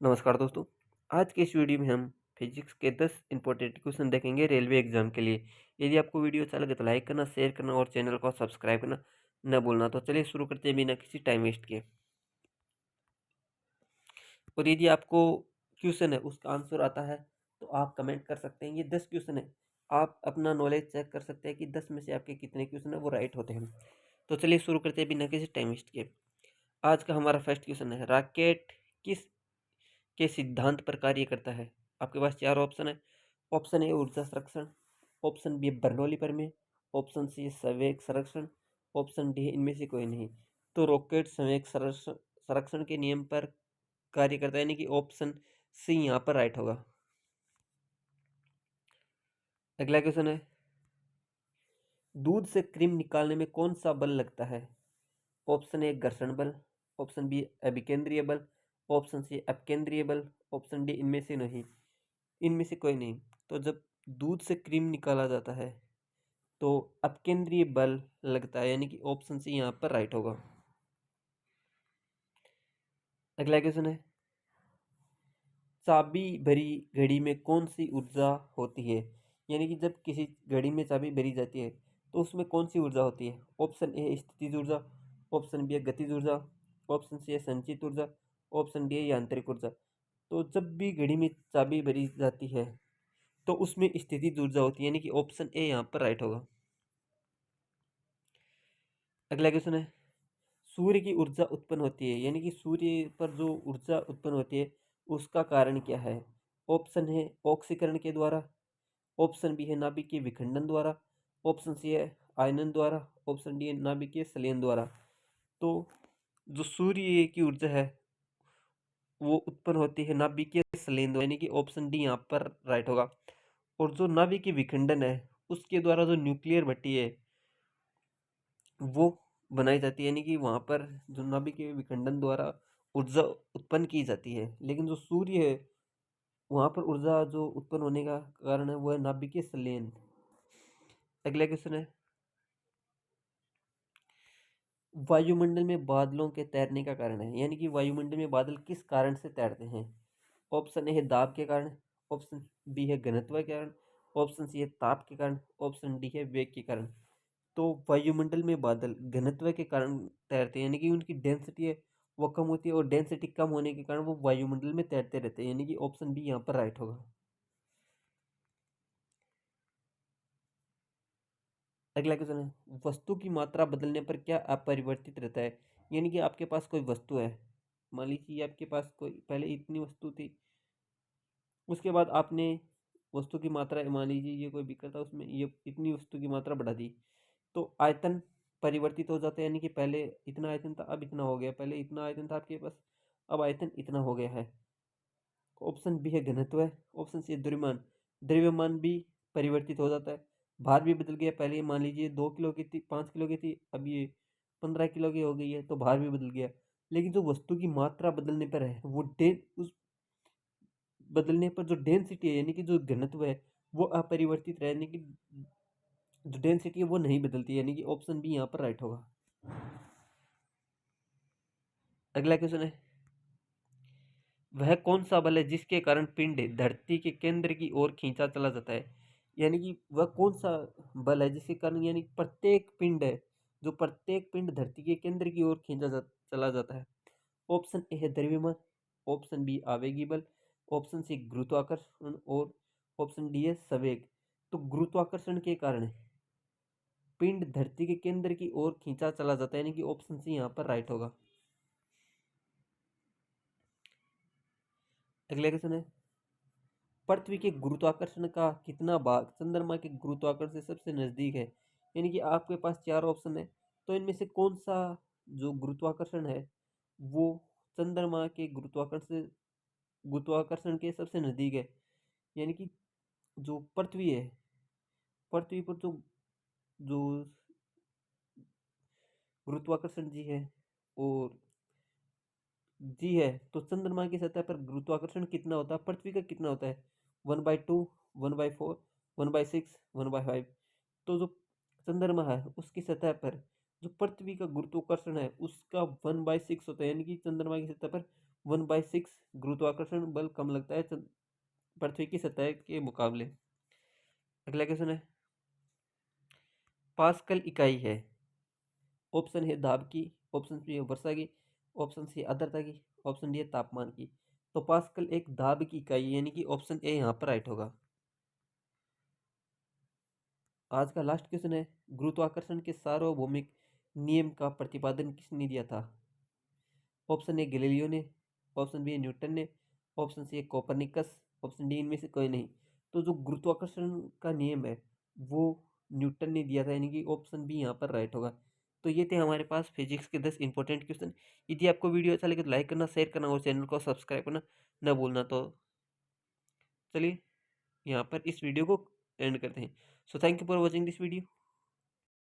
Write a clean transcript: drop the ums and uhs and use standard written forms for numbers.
नमस्कार दोस्तों। आज के इस वीडियो में हम फिजिक्स के 10 इंपॉर्टेंट क्वेश्चन देखेंगे रेलवे एग्जाम के लिए। यदि आपको वीडियो अच्छा लगे तो लाइक करना, शेयर करना और चैनल को सब्सक्राइब करना न भूलना। तो चलिए शुरू करते हैं बिना किसी टाइम वेस्ट किए। और यदि आपको क्वेश्चन है उसका आंसर आता है तो आप कमेंट कर सकते हैं। ये 10 क्वेश्चन है, आप अपना नॉलेज चेक कर सकते हैं कि 10 में से आपके कितने क्वेश्चन है वो राइट होते हैं। तो चलिए शुरू करते हैं बिना किसी टाइम वेस्ट किए। आज का हमारा फर्स्ट क्वेश्चन है, रॉकेट किस के सिद्धांत पर कार्य करता है। आपके पास चार ऑप्शन है। ऑप्शन ए ऊर्जा संरक्षण, ऑप्शन बी बर्नौली प्रमेय, ऑप्शन सी संवेग संरक्षण, ऑप्शन डी इनमें से कोई नहीं। तो रॉकेट संवेग संरक्षण के नियम पर कार्य करता है, यानी कि ऑप्शन सी यहाँ पर राइट होगा। अगला क्वेश्चन है, दूध से क्रीम निकालने में कौन सा बल लगता है। ऑप्शन ए घर्षण बल, ऑप्शन बी अभिकेंद्रीय बल, ऑप्शन सी अपकेंद्रीय बल, ऑप्शन डी इनमें से नहीं। इनमें से कोई नहीं। तो जब दूध से क्रीम निकाला जाता है तो अपकेंद्रीय बल लगता है, यानी कि ऑप्शन सी यहाँ पर राइट होगा। अगला क्वेश्चन है, चाबी भरी घड़ी में कौन सी ऊर्जा होती है। यानी कि जब किसी घड़ी में चाबी भरी जाती है तो उसमें कौन सी ऊर्जा होती है। ऑप्शन ए स्थितिज ऊर्जा, ऑप्शन बी है गतिज ऊर्जा, ऑप्शन सी है संचित ऊर्जा, ऑप्शन डी है यांत्रिक ऊर्जा। तो जब भी घड़ी में चाबी भरी जाती है तो उसमें स्थितिज ऊर्जा होती है, यानी कि ऑप्शन ए यहाँ पर राइट होगा। अगला क्वेश्चन है, सूर्य की ऊर्जा उत्पन्न होती है, यानी कि सूर्य पर जो ऊर्जा उत्पन्न होती है उसका कारण क्या है। ऑप्शन है ऑक्सीकरण के द्वारा, ऑप्शन बी है नाभिकीय विखंडन द्वारा, ऑप्शन सी है आयनन द्वारा, ऑप्शन डी है नाभिकीय संलयन द्वारा। तो जो सूर्य की ऊर्जा है वो उत्पन्न होती है नाभिकीय संलयन द्वारा, यानी कि ऑप्शन डी यहाँ पर राइट होगा। और जो नाभिकीय विखंडन है उसके द्वारा जो न्यूक्लियर भट्टी है वो बनाई जाती है, यानी कि वहाँ पर जो नाभिकीय विखंडन द्वारा ऊर्जा उत्पन्न की जाती है। लेकिन जो सूर्य है वहाँ पर ऊर्जा जो उत्पन्न होने का कारण है वो है नाभिकीय संलयन। अगला क्वेश्चन है, वायुमंडल में बादलों के तैरने का कारण है, यानी कि वायुमंडल में बादल किस कारण से तैरते हैं। ऑप्शन ए है दाब के कारण, ऑप्शन बी है घनत्व के कारण, ऑप्शन सी है ताप के कारण, ऑप्शन डी है वेग के कारण। तो वायुमंडल में बादल घनत्व के कारण तैरते हैं, यानी कि उनकी डेंसिटी है वो कम होती है और डेंसिटी कम होने के कारण वो वायुमंडल में तैरते रहते हैं, यानी कि ऑप्शन बी यहाँ पर राइट होगा। अगला क्वेश्चन है, वस्तु की मात्रा बदलने पर क्या अपरिवर्तित रहता है। यानी कि आपके पास कोई वस्तु है, मान लीजिए आपके पास कोई पहले इतनी वस्तु थी, उसके बाद आपने वस्तु की मात्रा, मान लीजिए ये कोई बिकर था उसमें ये इतनी वस्तु की मात्रा बढ़ा दी, तो आयतन परिवर्तित हो जाता है, यानी कि पहले इतना आयतन था अब इतना हो गया, पहले इतना आयतन था आपके पास अब आयतन इतना हो गया है। ऑप्शन बी है घनत्व है, ऑप्शन सी है द्रव्यमान, द्रव्यमान भी परिवर्तित हो जाता है। भार भी बदल गया, पहले ये मान लीजिए 2 किलो की थी 5 किलो की थी, अब ये 15 किलो की हो गई है, तो भार भी बदल गया। लेकिन जो वस्तु की मात्रा बदलने पर है वो उस बदलने पर जो डेंसिटी है, यानी कि जो घनत्व है वो अपरिवर्तित रहे, यानी कि जो डेंसिटी है वो नहीं बदलती, यानी कि ऑप्शन बी यहाँ पर राइट होगा। अगला क्वेश्चन है, वह कौन सा बल है जिसके कारण पिंड धरती के केंद्र की ओर खींचा चला जाता है। यानी कि वह कौन सा बल है जिसके कारण, यानी प्रत्येक पिंड है जो प्रत्येक पिंड धरती के केंद्र की ओर चला जाता है। ऑप्शन ए है द्रव्यमान, ऑप्शन बी आवेगी बल, ऑप्शन सी गुरुत्वाकर्षण और ऑप्शन डी है संवेग। तो गुरुत्वाकर्षण के कारण पिंड धरती के केंद्र की ओर खींचा चला जाता है, यानी कि ऑप्शन सी यहाँ पर राइट होगा। अगला क्वेश्चन है, पृथ्वी के गुरुत्वाकर्षण का कितना भाग चंद्रमा के गुरुत्वाकर्षण से सबसे नजदीक है। यानी कि आपके पास चार ऑप्शन है, तो इनमें से कौन सा जो गुरुत्वाकर्षण है वो चंद्रमा के गुरुत्वाकर्षण के सबसे नजदीक है। यानी कि जो पृथ्वी है, पृथ्वी पर जो जो गुरुत्वाकर्षण जी है और जी है, तो चंद्रमा की सतह पर गुरुत्वाकर्षण कितना होता है, पृथ्वी का कितना होता है। 1/2, 1/4, 1/6, 1/5। तो जो चंद्रमा है उसकी सतह पर जो पृथ्वी का गुरुत्वाकर्षण है उसका 1/6 होता है, यानी कि चंद्रमा की सतह पर 1/6 गुरुत्वाकर्षण बल कम लगता है पृथ्वी की सतह के मुकाबले। अगला क्वेश्चन है, पास्कल इकाई है। ऑप्शन है दाब की, ऑप्शन बी है वर्षा की, ऑप्शन सी आर्द्रता की, ऑप्शन डी है तापमान की। तो पास्कल एक दाब की इकाई है, यानी कि ऑप्शन ए यहाँ पर राइट होगा। आज का लास्ट क्वेश्चन है, गुरुत्वाकर्षण के सार्वभौमिक नियम का प्रतिपादन किसने दिया था? ऑप्शन ए गैलीलियो ने, ऑप्शन बी न्यूटन ने, option C Copernicus, option D इनमें से कोई नहीं। तो जो गुरुत्वाकर्षण का नियम है वो न्यूटन ने दिया था, यानी कि ऑप्शन बी यहाँ पर राइट होगा। तो ये थे हमारे पास फिजिक्स के 10 इंपॉर्टेंट क्वेश्चन। यदि आपको वीडियो अच्छा लगे तो लाइक करना, शेयर करना और चैनल को सब्सक्राइब करना न भूलना। तो चलिए यहाँ पर इस वीडियो को एंड करते हैं। So thank you for watching this video.